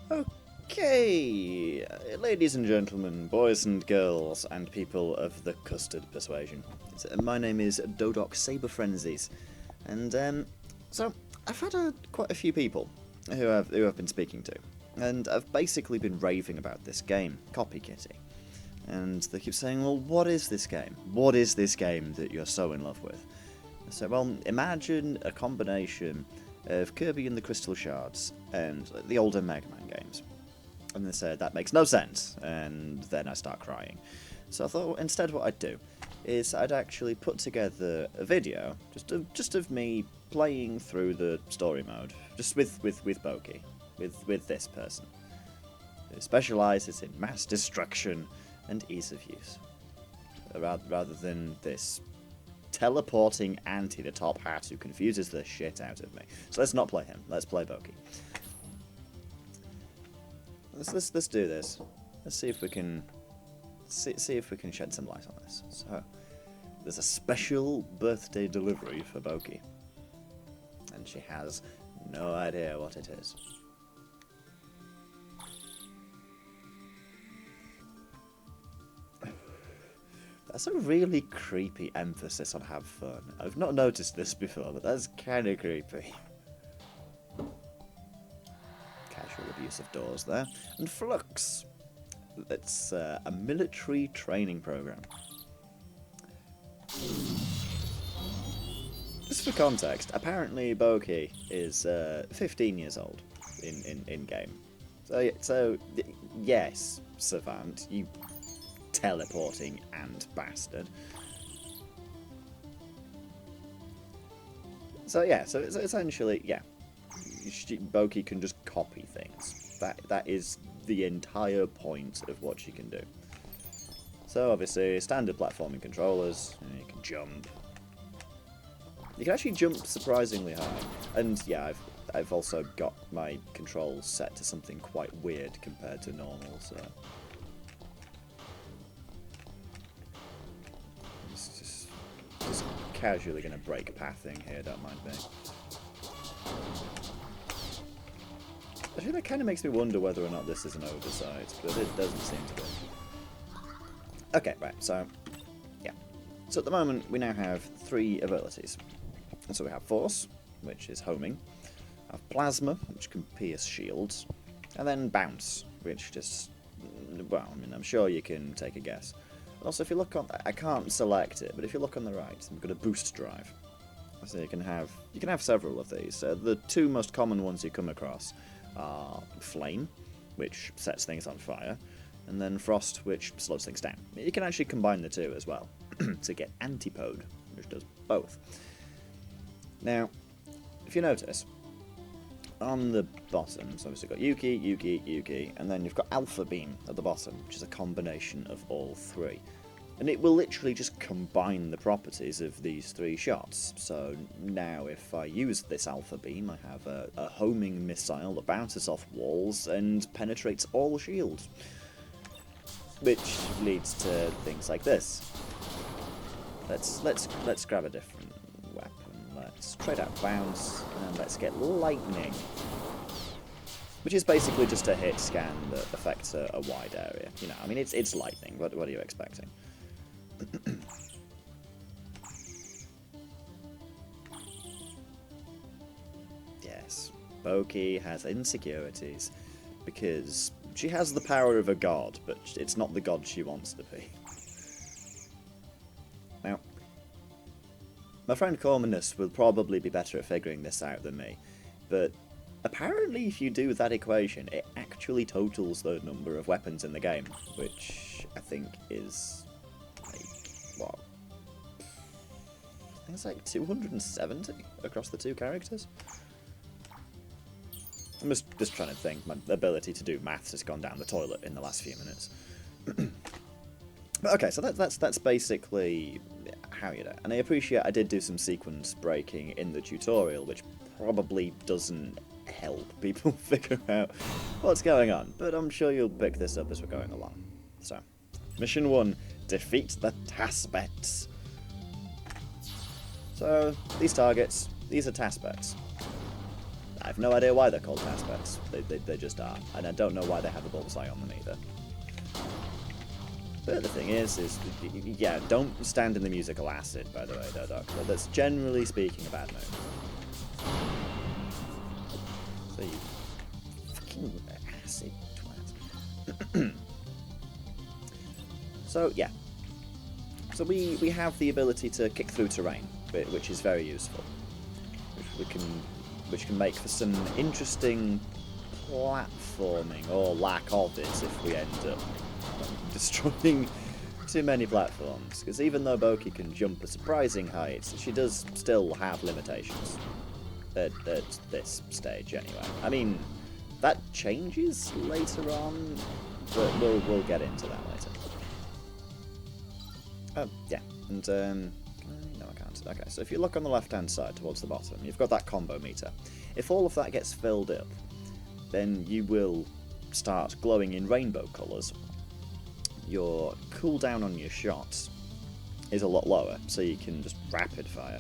Okay, ladies and gentlemen, boys and girls, and people of the custard persuasion. My name is Dodoc Saberfrenzies, and so I've had quite a few people who I've been speaking to, and I've basically been raving about this game, Copy Kitty. And they keep saying, well, what is this game? What is this game that you're so in love with? I said, well, imagine a combination of Kirby and the Crystal Shards and the older Mega Man games. And they said, that makes no sense, and then I start crying. So I thought, well, instead what I'd do is I'd actually put together a video, just of me playing through the story mode, just with Boki, with this person, who specialises in mass destruction and ease of use, rather than this teleporting anti the top hat who confuses the shit out of me. So let's not play him. Let's play Boki. Let's do this. Let's see if we can see if we can shed some light on this. So there's a special birthday delivery for Boki, and she has no idea what it is. That's a really creepy emphasis on have fun. I've not noticed this before, but that's kind of creepy. Casual abuse of doors there. And Flux. It's a military training program. Just for context, apparently Boki is 15 years old in game. So yes, Savant, you teleporting and bastard. So yeah, so it's essentially, yeah, Boki can just copy things. That is the entire point of what she can do. So obviously, standard platforming controllers, you can jump. You can actually jump surprisingly high, and yeah, I've also got my controls set to something quite weird compared to normal, so. Just casually going to break pathing here, don't mind me. Actually, that kind of makes me wonder whether or not this is an oversight, but it doesn't seem to be. Okay, right, so, yeah. So at the moment, we now have 3 abilities. So we have Force, which is homing, we have Plasma, which can pierce shields, and then Bounce, which just, well, I mean, I'm sure you can take a guess. Also, if you look on, I can't select it, but if you look on the right, we've got a boost drive. So you can have several of these. The 2 most common ones you come across are Flame, which sets things on fire, and then Frost, which slows things down. You can actually combine the 2 as well to get Antipode, which does both. Now, if you notice, on the bottom, so obviously you've got Yuki, and then you've got Alpha Beam at the bottom, which is a combination of all 3. And it will literally just combine the properties of these 3 shots. So now if I use this Alpha Beam, I have a homing missile that bounces off walls and penetrates all shields. Which leads to things like this. Let's grab a different weapon. Let's trade out Bounce, and let's get Lightning. Which is basically just a hit scan that affects a wide area. You know, I mean, it's lightning. What are you expecting? Yes, Boki has insecurities because she has the power of a god, but it's not the god she wants to be. Now, my friend Cormanus will probably be better at figuring this out than me, but apparently if you do that equation, it actually totals the number of weapons in the game, which I think is, like, what? I think it's like 270 across the 2 characters. I'm just trying to think. My ability to do maths has gone down the toilet in the last few minutes. But okay, so that's basically how you do it. And I appreciate I did do some sequence breaking in the tutorial, which probably doesn't help people figure out what's going on. But I'm sure you'll pick this up as we're going along. So, Mission 1, defeat the Taspets. So, these targets, these are Taspets. I have no idea why they're called aspects. They just are. And I don't know why they have a bullseye on them either. But the thing is, yeah, don't stand in the musical acid, by the way, Dodoc. That's generally speaking a bad move. So you fucking acid twat. So, yeah. So we have the ability to kick through terrain, which is very useful. Which can make for some interesting platforming, or lack of it, if we end up destroying too many platforms. Because even though Boki can jump a surprising height, she does still have limitations. At this stage, anyway. I mean, that changes later on, but we'll get into that later. Oh, yeah, and, no I can't. Okay, so if you look on the left-hand side towards the bottom, you've got that combo meter. If all of that gets filled up, then you will start glowing in rainbow colours. Your cooldown on your shots is a lot lower, so you can just rapid fire.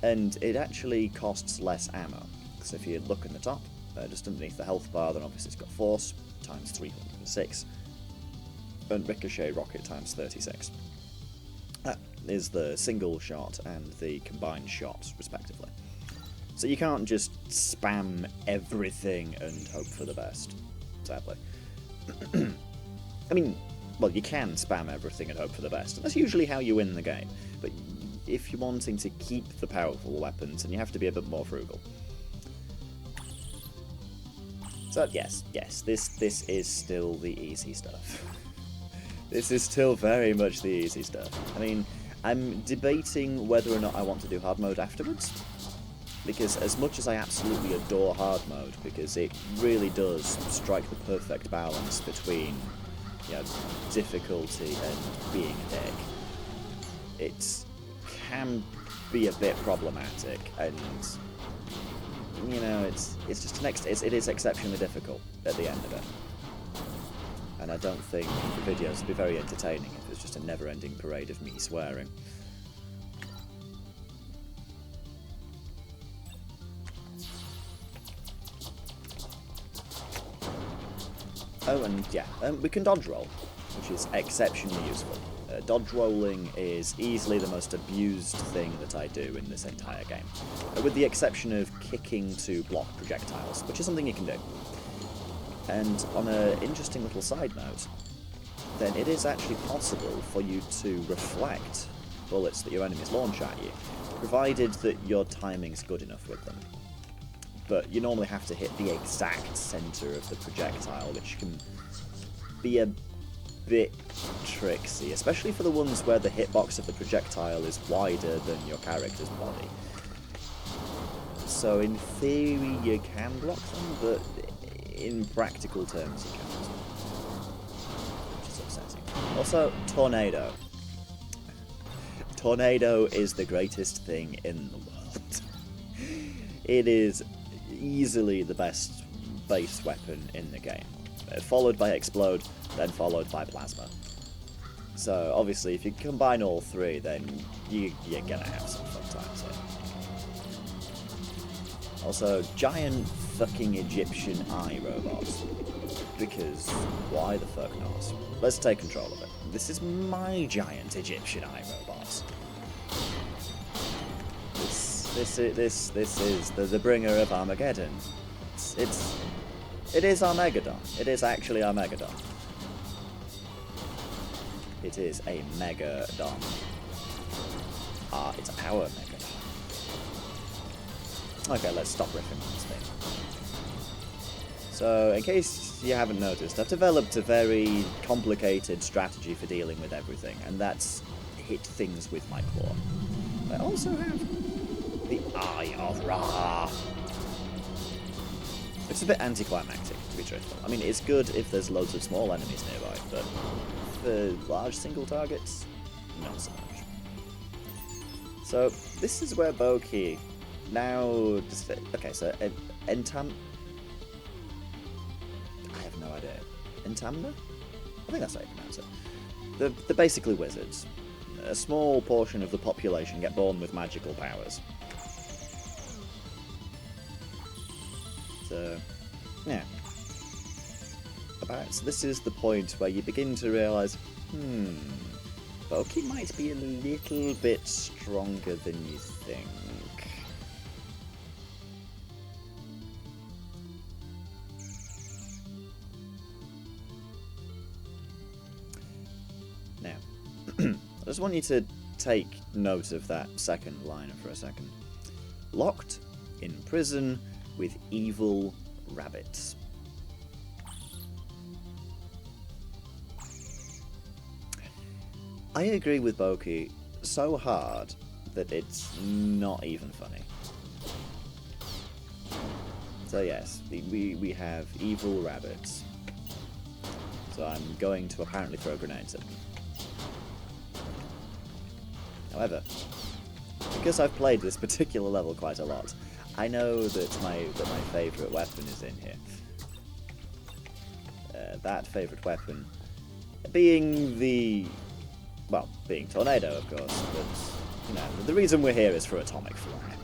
And it actually costs less ammo. So if you look in the top, just underneath the health bar, then obviously it's got force times 306, and ricochet rocket times 36. That is the single shot and the combined shots, respectively. So you can't just spam everything and hope for the best, sadly. I mean, well, you can spam everything and hope for the best, and that's usually how you win the game. But if you're wanting to keep the powerful weapons, then you have to be a bit more frugal. So yes, this is still the easy stuff. This is still very much the easy stuff. I mean, I'm debating whether or not I want to do hard mode afterwards, because as much as I absolutely adore hard mode, because it really does strike the perfect balance between, you know, difficulty and being a dick. It can be a bit problematic, and you know, it's just it is exceptionally difficult at the end of it. And I don't think the videos would be very entertaining if it's just a never-ending parade of me swearing. Oh, and yeah, we can dodge roll, which is exceptionally useful. Dodge rolling is easily the most abused thing that I do in this entire game, with the exception of kicking to block projectiles, which is something you can do. And on an interesting little side note, then it is actually possible for you to reflect bullets that your enemies launch at you, provided that your timing's good enough with them. But you normally have to hit the exact centre of the projectile, which can be a bit tricksy, especially for the ones where the hitbox of the projectile is wider than your character's body. So in theory you can block them, but in practical terms you can't. Which is upsetting. Also, tornado. Tornado is the greatest thing in the world. It is easily the best base weapon in the game, followed by explode, then followed by plasma. So obviously if you combine all three, then you're gonna have some fun times here. Also, giant fucking Egyptian eye robots, because why the fuck not? Let's take control of it. This is my giant Egyptian eye robot. This is the bringer of Armageddon. It is Armageddon. It is actually Armageddon. It is a Megadon. It's our Megadon. Okay, let's stop riffing on this thing. So, in case you haven't noticed, I've developed a very complicated strategy for dealing with everything, and that's hit things with my claw. I also have the Eye of Ra. It's a bit anticlimactic, to be truthful. I mean, it's good if there's loads of small enemies nearby, but for large single targets, not so much. So, this is where Boki now... Okay, so Entam... I have no idea. Entamna? I think that's how you pronounce it. They're basically wizards. A small portion of the population get born with magical powers. So, yeah. So this is the point where you begin to realise, Boki might be a little bit stronger than you think. Now, I just want you to take note of that second line for a second. Locked in prison with evil rabbits. I agree with Boki so hard that it's not even funny. So yes, we have evil rabbits. So I'm going to apparently throw grenades at them. However, because I've played this particular level quite a lot, I know that my favourite weapon is in here. That favourite weapon being being Tornado, of course, but, you know, the reason we're here is for Atomic Flare.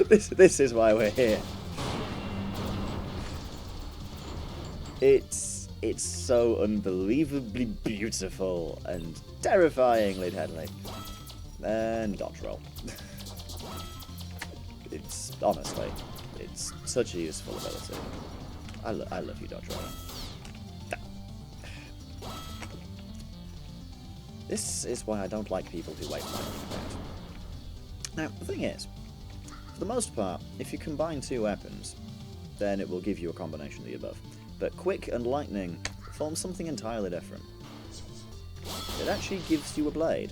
this is why we're here. It's so unbelievably beautiful and terrifyingly deadly. And dodge roll. Honestly, it's such a useful ability. I love you, dodge roll. This is why I don't like people who wait lightning about. Now, the thing is, for the most part, if you combine two weapons, then it will give you a combination of the above. But quick and lightning form something entirely different. It actually gives you a blade.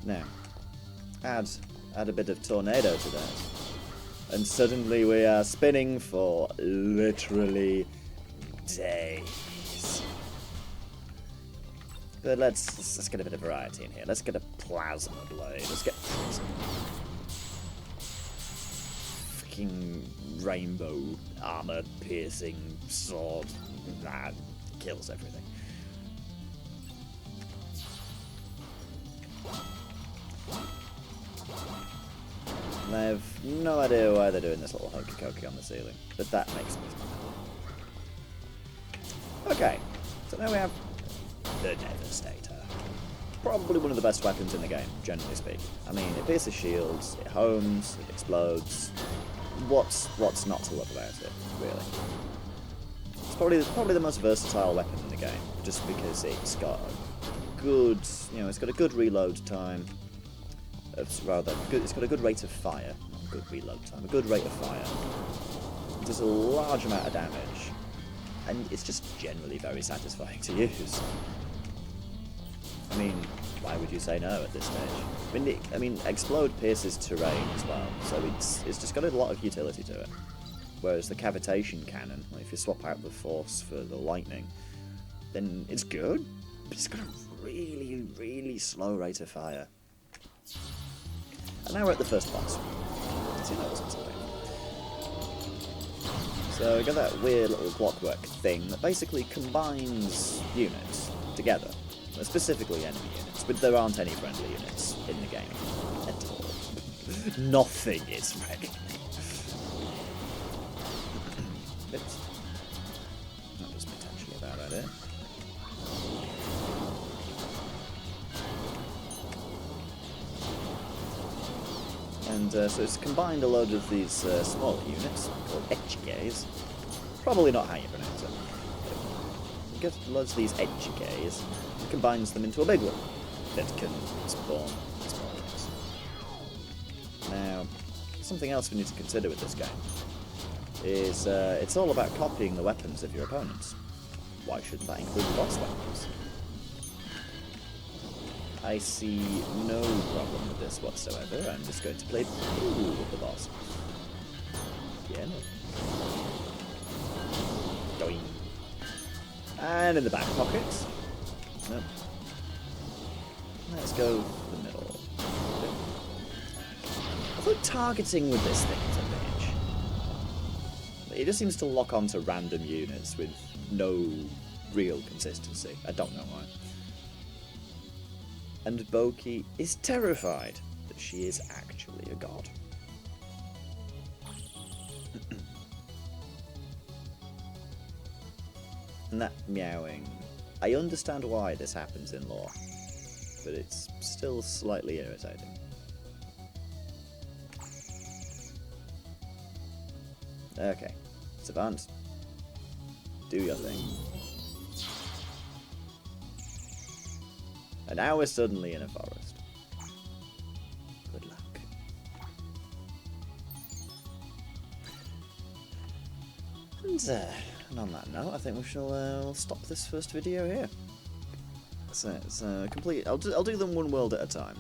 Now, add a bit of tornado to that, and suddenly we are spinning for literally days. But let's get a bit of variety in here. Let's get a plasma blade. Let's get freaking rainbow armor-piercing sword that kills everything. And I have no idea why they're doing this little hokey cokey on the ceiling, but that makes me smile. Okay, so now we have the Devastator. Probably one of the best weapons in the game, generally speaking. I mean, it pierces shields, it homes, it explodes. What's not to love about it, really? It's probably the most versatile weapon in the game, just because it's got a good, it's got a good reload time. It's got a good rate of fire, not a good reload time, a good rate of fire. It does a large amount of damage, and it's just generally very satisfying to use. I mean, why would you say no at this stage? I mean, Explode pierces terrain as well, so it's just got a lot of utility to it. Whereas the Cavitation Cannon, if you swap out the Force for the Lightning, then it's good, but it's got a really, really slow rate of fire. And now we're at the first boss. See, that wasn't something. So we got that weird little clockwork thing that basically combines units together. Specifically enemy units, but there aren't any friendly units in the game at all. Nothing is friendly. Oops. That was potentially a bad idea. And so it's combined a load of these smaller units called echikes. Probably not how you pronounce it. It gets loads of these echikes and combines them into a big one that can spawn small units. Now, something else we need to consider with this game is it's all about copying the weapons of your opponents. Why shouldn't that include the boss weapons? I see no problem with this whatsoever. I'm just going to play cool with the boss. Yeah, no. Doing. And in the back pockets. No. Let's go for the middle. I thought targeting with this thing is a bitch. It just seems to lock onto random units with no real consistency. I don't know why. And Boki is terrified that she is actually a god. And that meowing, I understand why this happens in lore, but it's still slightly irritating. Okay, Savant, do your thing. And now we're suddenly in a forest. Good luck. And on that note, I think we shall stop this first video here. So it's complete. I'll do them one world at a time.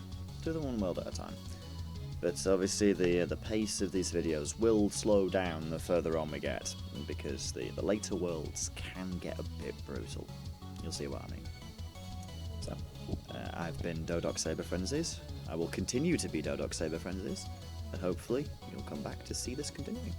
But obviously the pace of these videos will slow down the further on we get, because the later worlds can get a bit brutal. You'll see what I mean. So, I've been Dodoc Saber Frenzies. I will continue to be Dodoc Saber Frenzies, and hopefully you'll come back to see this continuing.